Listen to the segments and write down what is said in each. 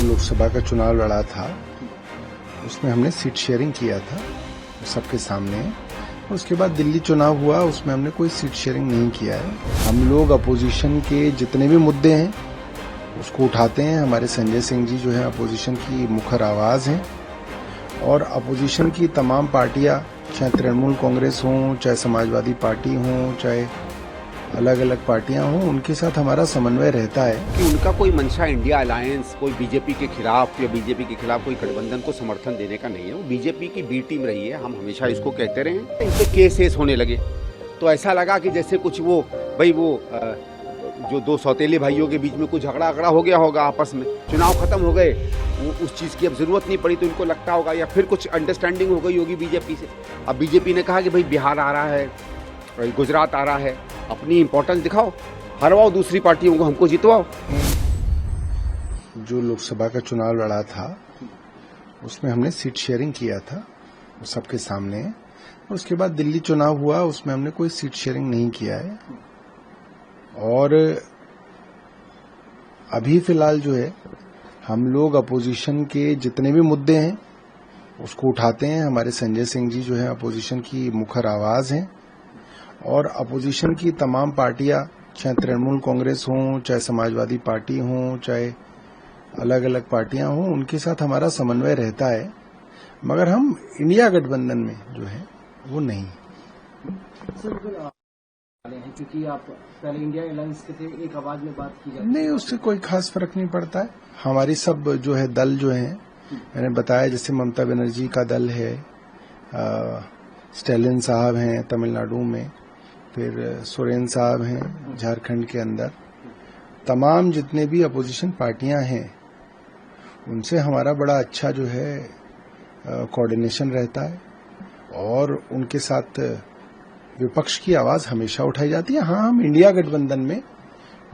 लोकसभा का चुनाव लड़ा था उसमें हमने सीट शेयरिंग किया था सबके सामने। उसके बाद दिल्ली चुनाव हुआ, उसमें हमने कोई सीट शेयरिंग नहीं किया है। हम लोग अपोजिशन के जितने भी मुद्दे हैं उसको उठाते हैं। हमारे संजय सिंह जी जो है अपोजिशन की मुखर आवाज हैं और अपोजिशन की तमाम पार्टियां, चाहे तृणमूल कांग्रेस हो, चाहे समाजवादी पार्टी हो, चाहे अलग अलग पार्टियां हों, उनके साथ हमारा समन्वय रहता है कि उनका कोई मंशा इंडिया अलायंस, कोई बीजेपी के खिलाफ या बीजेपी के खिलाफ कोई गठबंधन को समर्थन देने का नहीं है। वो बीजेपी की बी टीम रही है, हम हमेशा इसको कहते रहे हैं। इन पे केस होने लगे तो ऐसा लगा कि जैसे कुछ वो जो दो सौतेले भाइयों के बीच में कुछ झगड़ा हो गया होगा आपस में, चुनाव खत्म हो गए, उस चीज़ की अब जरूरत नहीं पड़ी तो इनको लगता होगा, या फिर कुछ अंडरस्टैंडिंग हो गई होगी बीजेपी से। अब बीजेपी ने कहा कि भाई बिहार आ रहा है, गुजरात आ रहा है, अपनी इंपॉर्टेंस दिखाओ, हरवाओ दूसरी पार्टियों को, हमको जितवाओ। जो लोकसभा का चुनाव लड़ा था उसमें हमने सीट शेयरिंग किया था सबके सामने। उसके बाद दिल्ली चुनाव हुआ, उसमें हमने कोई सीट शेयरिंग नहीं किया है। और अभी फिलहाल जो है हम लोग अपोजिशन के जितने भी मुद्दे हैं उसको उठाते हैं। हमारे संजय सिंह जी जो है अपोजिशन की मुखर आवाज हैं और अपोजिशन की तमाम पार्टियां, चाहे तृणमूल कांग्रेस हो, चाहे समाजवादी पार्टी हो, चाहे अलग अलग पार्टियां हों, उनके साथ हमारा समन्वय रहता है। मगर हम इंडिया गठबंधन में जो है वो नहीं। क्योंकि आप पहले इंडिया अलायंस के थे, एक आवाज में बात की जाती नहीं, उससे कोई खास फर्क नहीं पड़ता है। हमारी सब जो है दल जो है, मैंने बताया जैसे ममता बनर्जी का दल है, स्टैलिन साहब हैं तमिलनाडु में, फिर सोरेन साहब हैं झारखंड के अंदर, तमाम जितने भी अपोजिशन पार्टियां हैं उनसे हमारा बड़ा अच्छा जो है कोऑर्डिनेशन रहता है और उनके साथ विपक्ष की आवाज हमेशा उठाई जाती है। हाँ, हम इंडिया गठबंधन में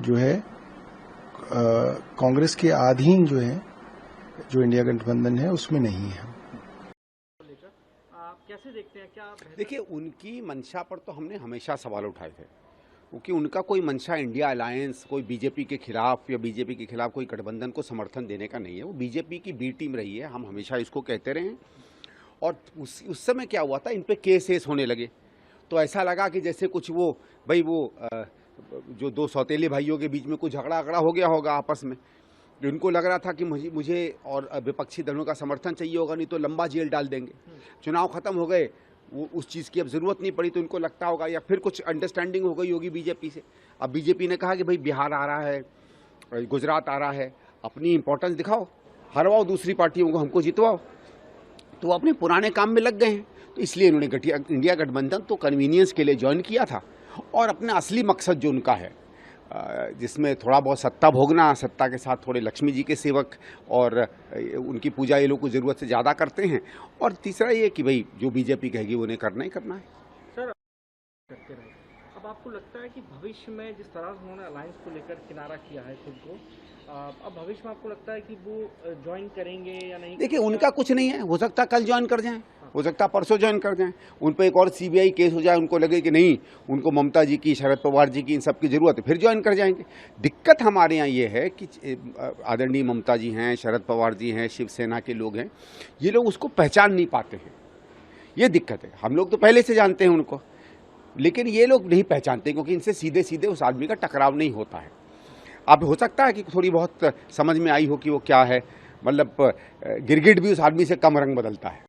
जो है कांग्रेस के अधीन जो है, जो इंडिया गठबंधन है उसमें नहीं है। कैसे देखते हैं क्या? देखिए, उनकी मंशा पर तो हमने हमेशा सवाल उठाए थे, क्योंकि उनका कोई मंशा इंडिया अलायंस, कोई बीजेपी के खिलाफ या बीजेपी के खिलाफ कोई गठबंधन को समर्थन देने का नहीं है। वो बीजेपी की बी टीम रही है, हम हमेशा इसको कहते रहे हैं। और उस समय क्या हुआ था, इन पे केस होने लगे तो ऐसा लगा कि जैसे कुछ जो दो सौतेले भाइयों के बीच में कुछ झगड़ा हो गया होगा आपस में, इनको लग रहा था कि मुझे और विपक्षी दलों का समर्थन चाहिए होगा, नहीं तो लंबा जेल डाल देंगे। चुनाव खत्म हो गए, उस चीज़ की अब जरूरत नहीं पड़ी तो इनको लगता होगा, या फिर कुछ अंडरस्टैंडिंग हो गई होगी बीजेपी से। अब बीजेपी ने कहा कि भाई बिहार आ रहा है, गुजरात आ रहा है, अपनी इंपॉर्टेंस दिखाओ, हरवाओ दूसरी पार्टियों को, हमको जितवाओ। तो वो अपने पुराने काम में लग गए हैं। तो इसलिए इन्होंने इंडिया गठबंधन तो कन्वीनियंस के लिए ज्वाइन किया था, और अपना असली मकसद जो उनका है, जिसमें थोड़ा बहुत सत्ता भोगना, सत्ता के साथ थोड़े लक्ष्मी जी के सेवक और उनकी पूजा ये लोग को ज़रूरत से ज़्यादा करते हैं। और तीसरा ये कि भाई जो बीजेपी कहेगी उन्हें करना ही करना है। सर, करते रहे। अब आपको लगता है कि भविष्य में जिस तरह से उन्होंने अलायंस को लेकर किनारा किया है खुद को, अब भविष्य में आपको लगता है कि वो ज्वाइन करेंगे या नहीं? देखिए, उनका कुछ नहीं है, हो सकता कल ज्वाइन कर जाएं, हो सकता परसों ज्वाइन कर जाएं, उन पर एक और सीबीआई केस हो जाए, उनको लगे कि नहीं, उनको ममता जी की, शरद पवार जी की, इन सब की जरूरत है, फिर ज्वाइन कर जाएंगे। दिक्कत हमारे यहाँ ये है कि आदरणीय ममता जी हैं, शरद पवार जी हैं, शिवसेना के लोग हैं, ये लोग उसको पहचान नहीं पाते हैं, ये दिक्कत है। हम लोग तो पहले से जानते हैं उनको, लेकिन ये लोग नहीं पहचानते, क्योंकि इनसे सीधे सीधे उस आदमी का टकराव नहीं होता है। अब हो सकता है कि थोड़ी बहुत समझ में आई हो कि वो क्या है, मतलब गिरगिट भी उस आदमी से कम रंग बदलता है।